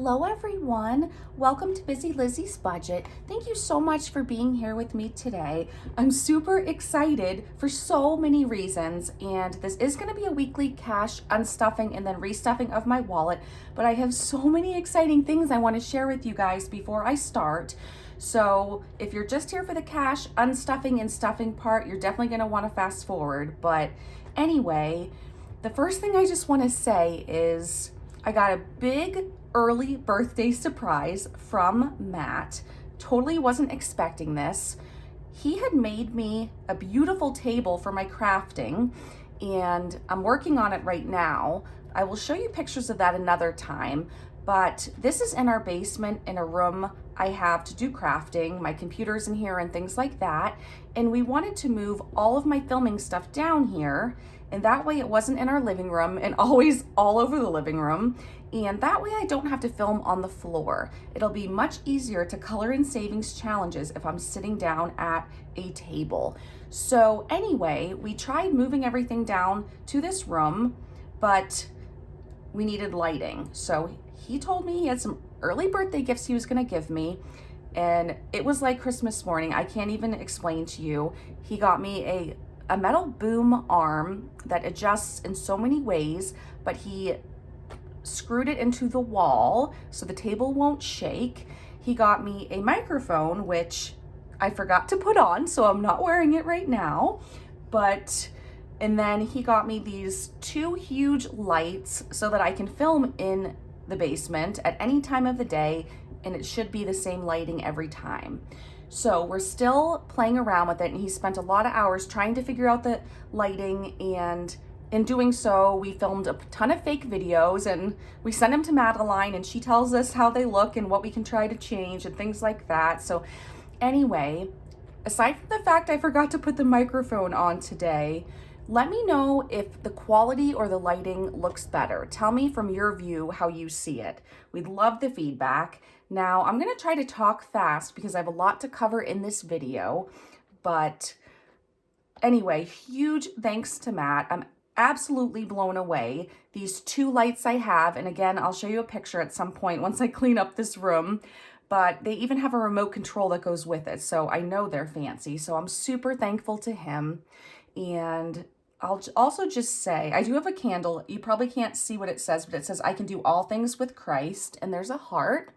Hello everyone, welcome to Busy Lizzy's Budget. Thank you so much for being here with me today. I'm super excited for so many reasons, and this is going to be a weekly cash unstuffing and then restuffing of my wallet, but I have so many exciting things I want to share with you guys before I start. So if you're just here for the cash unstuffing and stuffing part, you're definitely going to want to fast forward. But anyway, the first thing I just want to say is I got a big early birthday surprise from Matt. Totally wasn't expecting this. He had made me a beautiful table for my crafting, and I'm working on it right now. I will show you pictures of that another time, but this is in our basement in a room I have to do crafting. My computer's in here and things like that, and we wanted to move all of my filming stuff down here, and that way it wasn't in our living room and always all over the living room. And that way I don't have to film on the floor. It'll be much easier to color in savings challenges if I'm sitting down at a table. So anyway, we tried moving everything down to this room, but we needed lighting. So he told me he had some early birthday gifts he was gonna give me, and it was like Christmas morning. I can't even explain to you. He got me a metal boom arm that adjusts in so many ways, but he screwed it into the wall so the table won't shake. He got me a microphone, which I forgot to put on, so I'm not wearing it right now. And then he got me these two huge lights so that I can film in the basement at any time of the day, and it should be the same lighting every time. So we're still playing around with it, and he spent a lot of hours trying to figure out the lighting, and in doing so, we filmed a ton of fake videos, and we sent them to Madeline, and she tells us how they look and what we can try to change and things like that. So anyway, aside from the fact I forgot to put the microphone on today, let me know if the quality or the lighting looks better. Tell me from your view how you see it. We'd love the feedback. Now, I'm gonna try to talk fast because I have a lot to cover in this video, but anyway, huge thanks to Matt. I'm absolutely blown away. These two lights I have, and again, I'll show you a picture at some point once I clean up this room, but they even have a remote control that goes with it, so I know they're fancy. So I'm super thankful to him. And I'll also just say, I do have a candle. You probably can't see what it says, but it says, "I can do all things with Christ," and there's a heart.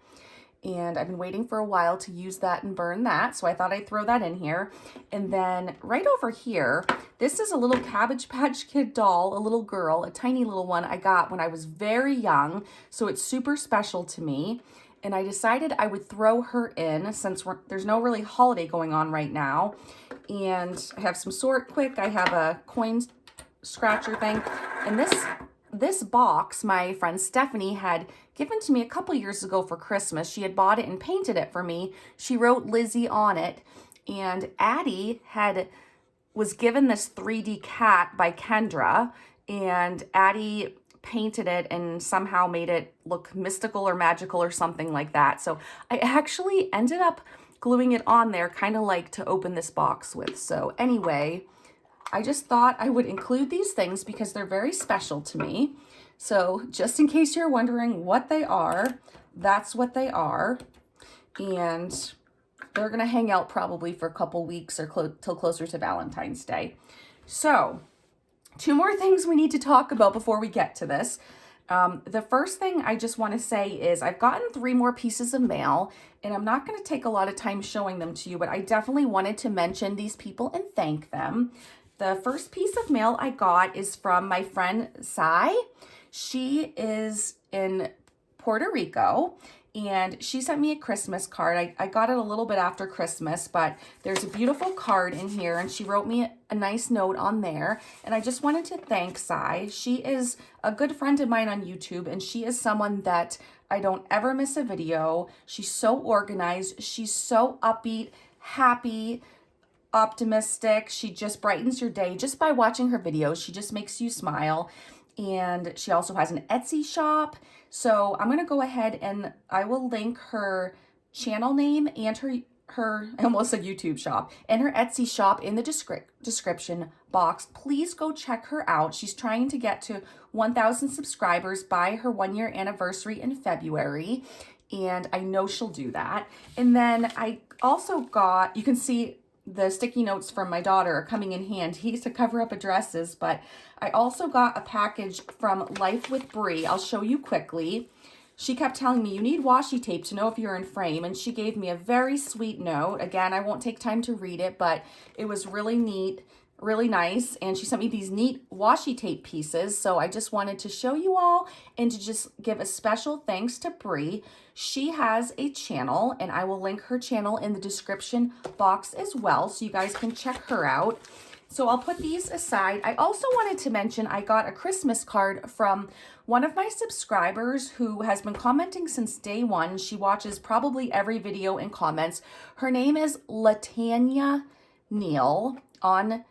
And I've been waiting for a while to use that and burn that, so I thought I'd throw that in here. And then right over here, this is a little Cabbage Patch Kid doll, a little girl, a tiny little one I got when I was very young, so it's super special to me. And I decided I would throw her in since there's no really holiday going on right now. And I have some Sort Quick, I have a coin scratcher thing, and this box my friend Stephanie had given to me a couple years ago for Christmas. She had bought it and painted it for me. She wrote Lizzy on it, and Addie was given this 3D cat by Kendra, and Addie painted it and somehow made it look mystical or magical or something like that. So I actually ended up gluing it on there, kind of like to open this box with. So anyway, I just thought I would include these things because they're very special to me. So just in case you're wondering what they are, that's what they are. And they're gonna hang out probably for a couple weeks or till closer to Valentine's Day. So two more things we need to talk about before we get to this. The first thing I just want to say is I've gotten 3 more pieces of mail, and I'm not going to take a lot of time showing them to you, but I definitely wanted to mention these people and thank them. The first piece of mail I got is from my friend Xai. She is in Puerto Rico, and she sent me a Christmas card. I got it a little bit after Christmas, but there's a beautiful card in here, and she wrote me a nice note on there. And I just wanted to thank Xai. She is a good friend of mine on YouTube, and she is someone that I don't ever miss a video. She's so organized. She's so upbeat, happy, optimistic. She just brightens your day just by watching her videos. She just makes you smile. And she also has an Etsy shop. So I'm going to go ahead and I will link her channel name and her I almost said YouTube shop, and her Etsy shop in the description box. Please go check her out. She's trying to get to 1,000 subscribers by her 1-year anniversary in February, and I know she'll do that. And then I also got, you can see the sticky notes from my daughter are coming in handy to cover up addresses, but I also got a package from Life-w-bre. I'll show you quickly. She kept telling me, you need washi tape to know if you're in frame, and she gave me a very sweet note. Again, I won't take time to read it, but it was really neat, really nice, and she sent me these neat washi tape pieces, so I just wanted to show you all and to just give a special thanks to Brie. She has a channel, and I will link her channel in the description box as well, so you guys can check her out. So I'll put these aside. I also wanted to mention I got a Christmas card from one of my subscribers who has been commenting since day one. She watches probably every video and comments. Her name is Latanya Neal on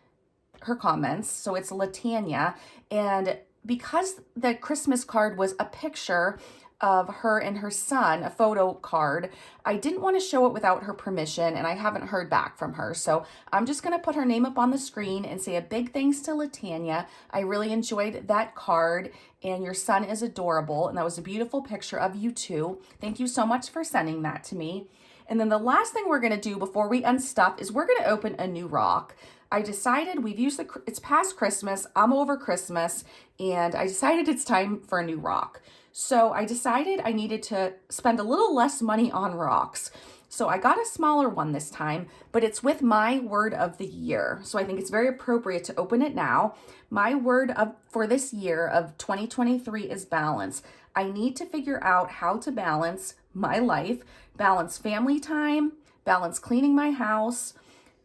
her comments. So it's Latanya. And because the Christmas card was a picture of her and her son, a photo card, I didn't want to show it without her permission, and I haven't heard back from her. So I'm just going to put her name up on the screen and say a big thanks to Latanya. I really enjoyed that card, and your son is adorable, and that was a beautiful picture of you too. Thank you so much for sending that to me. And then the last thing we're going to do before we unstuff is we're going to open a new rock. I decided it's past Christmas, I'm over Christmas, and I decided it's time for a new rock. So I decided I needed to spend a little less money on rocks. So I got a smaller one this time, but it's with my word of the year. So I think it's very appropriate to open it now. My word for this year of 2023 is balance. I need to figure out how to balance my life, balance family time, balance cleaning my house,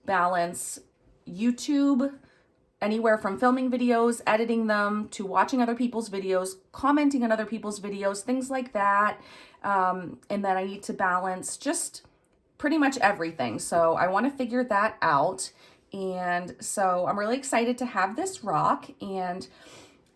balance YouTube, anywhere from filming videos, editing them, to watching other people's videos, commenting on other people's videos, things like that. And then I need to balance just pretty much everything. So I want to figure that out. And so I'm really excited to have this rock. And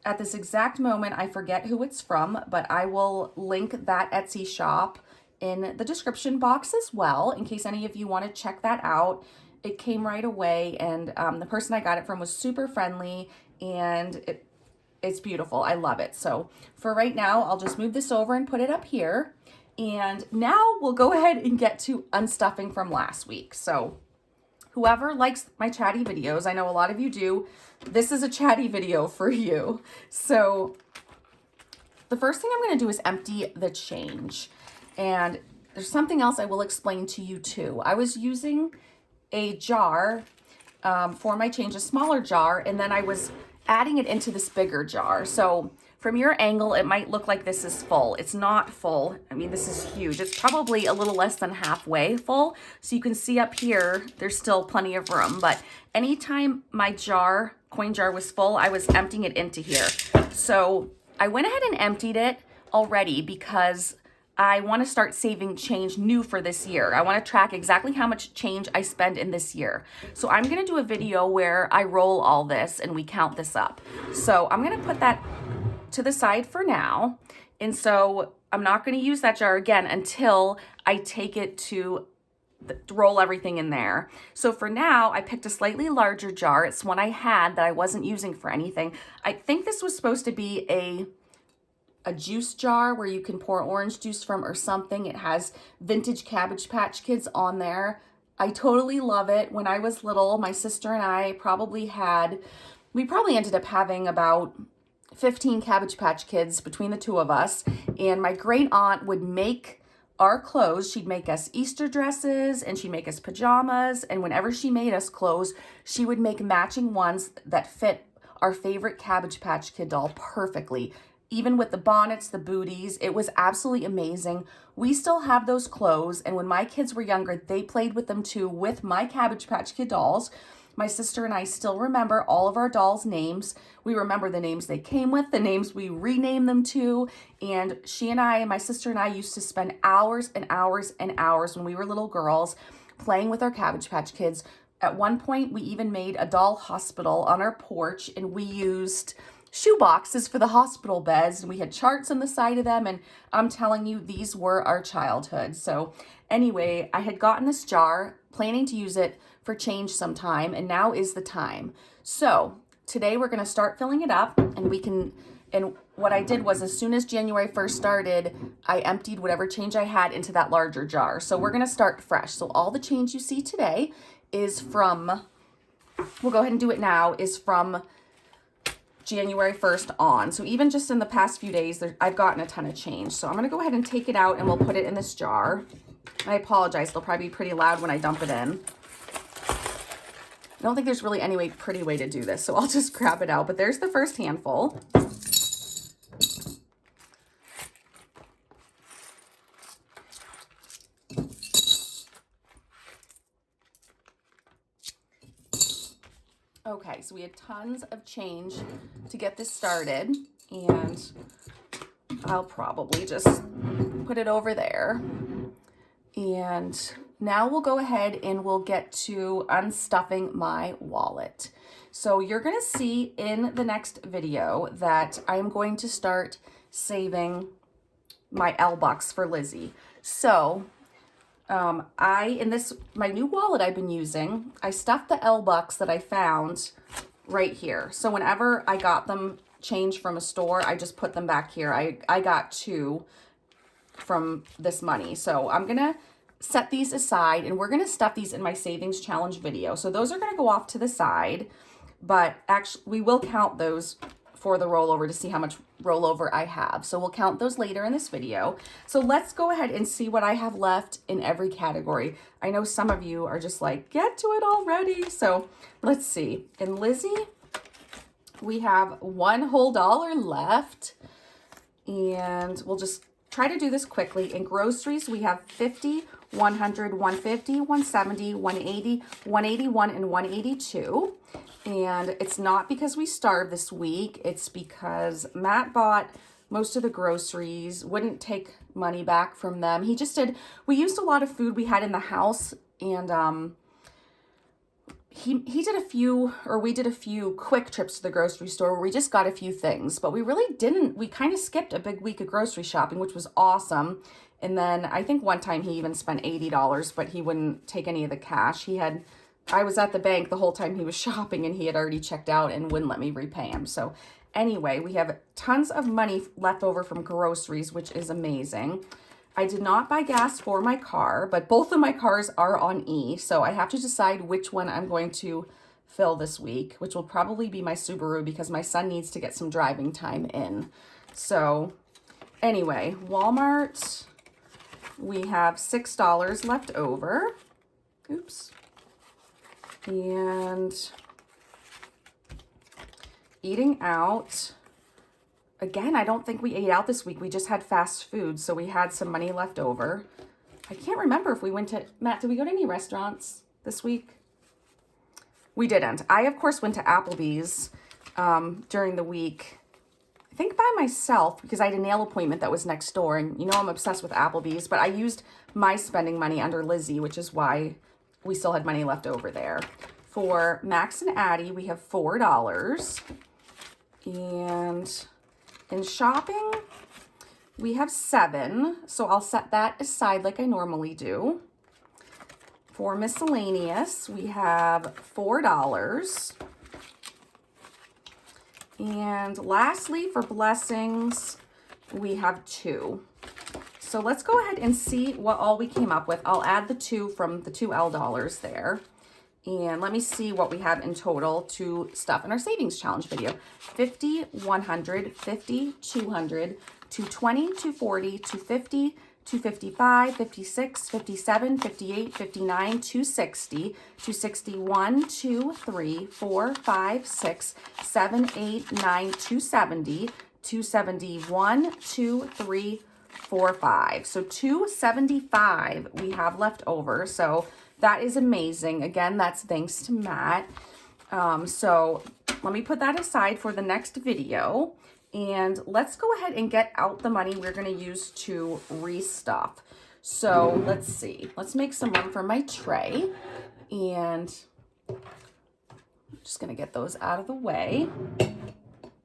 at this exact moment, I forget who it's from, but I will link that Etsy shop in the description box as well, in case any of you want to check that out. It came right away, and the person I got it from was super friendly, and it's beautiful. I love it. So for right now, I'll just move this over and put it up here. And now we'll go ahead and get to unstuffing from last week. So whoever likes my chatty videos, I know a lot of you do, this is a chatty video for you. So the first thing I'm going to do is empty the change. And there's something else I will explain to you too. I was using a jar for my change, a smaller jar, and then I was adding it into this bigger jar. So from your angle, it might look like this is full. It's not full. I mean, this is huge. It's probably a little less than halfway full. So you can see up here, there's still plenty of room. But anytime my coin jar was full, I was emptying it into here. So I went ahead and emptied it already because I want to start saving change new for this year. I want to track exactly how much change I spend in this year. So I'm going to do a video where I roll all this and we count this up. So I'm going to put that to the side for now. And so I'm not going to use that jar again until I take it to roll everything in there. So for now, I picked a slightly larger jar. It's one I had that I wasn't using for anything. I think this was supposed to be a juice jar where you can pour orange juice from or something. It has vintage Cabbage Patch Kids on there. I totally love it. When I was little, my sister and I probably ended up having about 15 Cabbage Patch Kids between the two of us. And my great aunt would make our clothes. She'd make us Easter dresses and she'd make us pajamas. And whenever she made us clothes, she would make matching ones that fit our favorite Cabbage Patch Kid doll perfectly. Even with the bonnets, the booties, it was absolutely amazing. We still have those clothes, and when my kids were younger, they played with them too with my Cabbage Patch Kid dolls. My sister and I still remember all of our dolls' names. We remember the names they came with, the names we renamed them to, and my sister and I used to spend hours and hours and hours when we were little girls playing with our Cabbage Patch Kids. At one point, we even made a doll hospital on our porch, and we used shoe boxes for the hospital beds, and we had charts on the side of them, and I'm telling you, these were our childhood. So anyway, I had gotten this jar, planning to use it for change sometime, and now is the time. So today we're gonna start filling it up, and what I did was, as soon as January 1st started, I emptied whatever change I had into that larger jar. So we're gonna start fresh. So all the change you see today is from, we'll go ahead and do it now, is from January 1st on. So even just in the past few days, I've gotten a ton of change. So I'm gonna go ahead and take it out and we'll put it in this jar. I apologize, it'll probably be pretty loud when I dump it in. I don't think there's really any pretty way to do this, so I'll just grab it out. But there's the first handful. Okay, so we had tons of change to get this started, and I'll probably just put it over there. And now we'll go ahead and we'll get to unstuffing my wallet. So you're gonna see in the next video that I'm going to start saving my L-Bucks for Lizzy. So my new wallet I've been using, I stuffed the L-Bucks that I found right here. So whenever I got them changed from a store, I just put them back here. I got 2 from this money. So I'm gonna set these aside, and we're gonna stuff these in my savings challenge video. So those are gonna go off to the side, but actually we will count those for the rollover to see how much rollover I have. So we'll count those later in this video. So let's go ahead and see what I have left in every category. I know some of you are just like, get to it already. So let's see. In Lizzy, we have $1 whole left, and we'll just try to do this quickly. In groceries, we have 50, 100, 150, 170, 180, 181, and 182. And it's not because we starved this week. It's because Matt bought most of the groceries, wouldn't take money back from them. He just did, we used a lot of food we had in the house, and he did a few, or we did a few quick trips to the grocery store where we just got a few things, but we really didn't, we kind of skipped a big week of grocery shopping, which was awesome. And then I think one time he even spent $80, but he wouldn't take any of the cash. I was at the bank the whole time he was shopping, and he had already checked out and wouldn't let me repay him. So anyway, we have tons of money left over from groceries, which is amazing. I did not buy gas for my car, but both of my cars are on E, so I have to decide which one I'm going to fill this week, which will probably be my Subaru because my son needs to get some driving time in. So anyway, Walmart, we have $6 left over. Oops. And eating out, again, I don't think we ate out this week. We just had fast food, so we had some money left over. I can't remember if we went to, Matt, did we go to any restaurants this week? We didn't. I, of course, went to Applebee's during the week, I think by myself, because I had a nail appointment that was next door, and you know I'm obsessed with Applebee's, but I used my spending money under Lizzy, which is why we still had money left over there. For Max and Addie, we have $4. And in shopping, we have $7. So I'll set that aside like I normally do. For miscellaneous, we have $4. And lastly, for blessings, we have 2. So let's go ahead and see what all we came up with. I'll add the 2 from the 2 L dollars there. And let me see what we have in total to stuff in our savings challenge video. 50, 100, 50, 200, 220, 240, 250, 255, 56, 57, 58, 59, 260, 261, 2, 3, 4, 5, 6, 7, 8, 9, 270, 271, 2, 3, 4, 5. So 275 we have left over. So that is amazing. Again, that's thanks to Matt. So let me put that aside for the next video. And let's go ahead and get out the money we're going to use to restuff. So let's see. Let's make some room for my tray. And I'm just going to get those out of the way.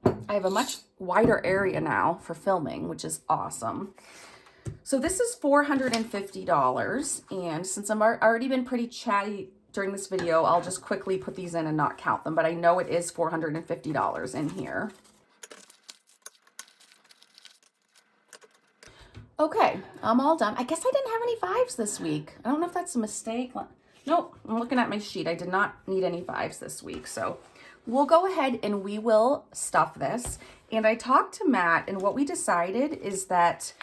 I have a much wider area now for filming, which is awesome. So this is $450, and since I've already been pretty chatty during this video, I'll just quickly put these in and not count them, but I know it is $450 in here. Okay, I'm all done. I guess I didn't have any 5s this week. I don't know if that's a mistake. Nope, I'm looking at my sheet. I did not need any 5s this week, so we'll go ahead and we will stuff this. And I talked to Matt, and what we decided is that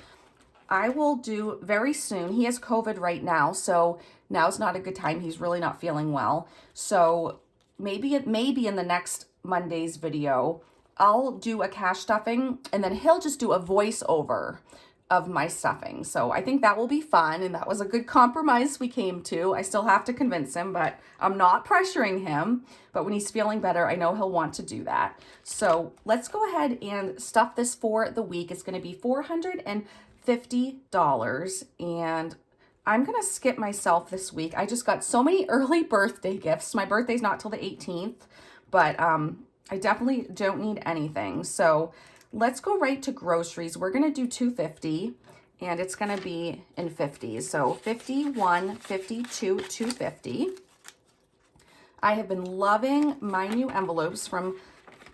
I will do very soon. He has COVID right now, so now's not a good time. He's really not feeling well. So maybe in the next Monday's video, I'll do a cash stuffing, and then he'll just do a voiceover of my stuffing. So I think that will be fun, and that was a good compromise we came to. I still have to convince him, but I'm not pressuring him. But when he's feeling better, I know he'll want to do that. So let's go ahead and stuff this for the week. It's going to be $450, and I'm going to skip myself this week. I just got so many early birthday gifts. My birthday's not till the 18th, but I definitely don't need anything. So let's go right to groceries. We're going to do $250, and it's going to be in 50s. So 51, 52, $250. I have been loving my new envelopes from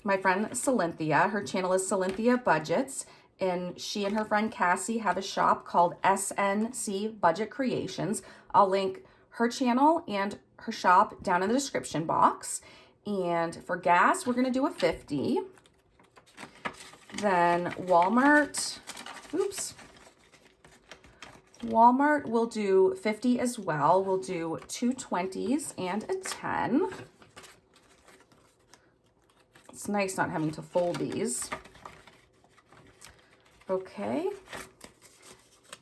my friend Silynthia. Her channel is Silynthia Budgets, and she and her friend Cassie have a shop called SNC Budget Creations. I'll link her channel and her shop down in the description box. And for gas, we're going to do a 50. Then Walmart will do 50 as well. We'll do 2 20s and a 10. It's nice not having to fold these. Okay.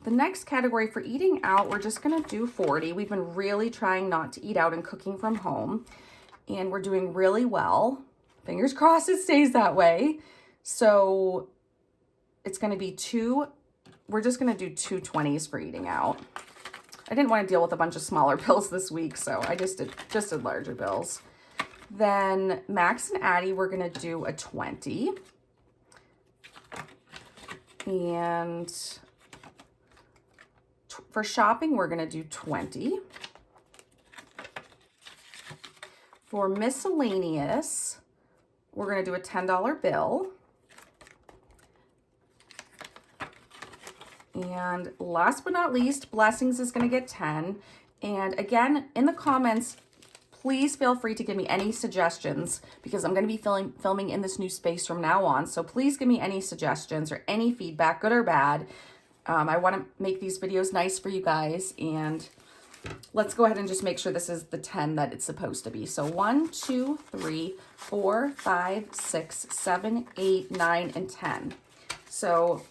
The next category for eating out, we're just going to do 40. We've been really trying not to eat out and cooking from home, and we're doing really well. Fingers crossed it stays that way. So it's going to be we're just going to do 2 20s for eating out. I didn't want to deal with a bunch of smaller bills this week, so I just did larger bills. Then Max and Addie, we're going to do a 20. And for shopping, we're going to do 20. For miscellaneous, we're going to do a $10 bill. And last but not least, Blessings is going to get 10. And again, in the comments, please feel free to give me any suggestions, because I'm going to be filming in this new space from now on. So please give me any suggestions or any feedback, good or bad. I want to make these videos nice for you guys, and let's go ahead and just make sure this is the 10 that it's supposed to be. So 1, 2, 3, 4, 5, 6, 7, 8, 9, and 10. So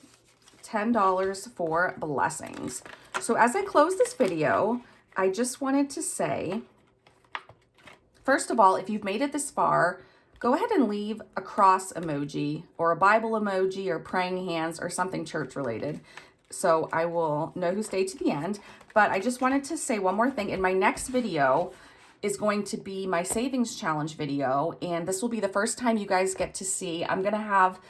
$10 for Blessings. So as I close this video, I just wanted to say, first of all, if you've made it this far, go ahead and leave a cross emoji or a Bible emoji or praying hands or something church related, so I will know who stayed to the end. But I just wanted to say one more thing. In my next video is going to be my savings challenge video, and this will be the first time you guys get to see. I'm going to have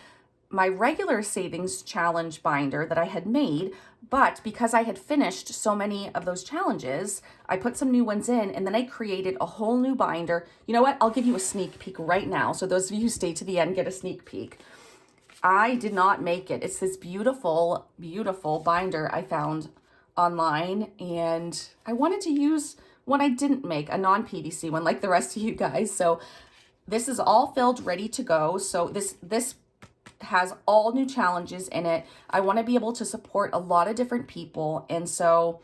my regular savings challenge binder that I had made, but because I had finished so many of those challenges, I put some new ones in, and then I created a whole new binder. You know what? I'll give you a sneak peek right now. So those of you who stay to the end get a sneak peek. I did not make it. It's this beautiful, beautiful binder I found online, and I wanted to use one I didn't make, a non-PVC one like the rest of you guys. So this is all filled, ready to go. So this has all new challenges in it. I want to be able to support a lot of different people, and so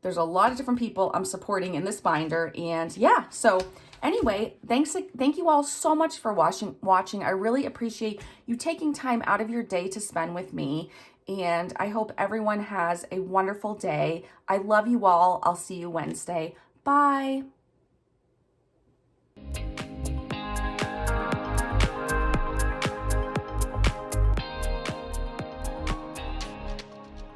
there's a lot of different people I'm supporting in this binder. And yeah, so anyway, thank you all so much for watching. I really appreciate you taking time out of your day to spend with me, and I hope everyone has a wonderful day. I love you all. I'll see you Wednesday. Bye.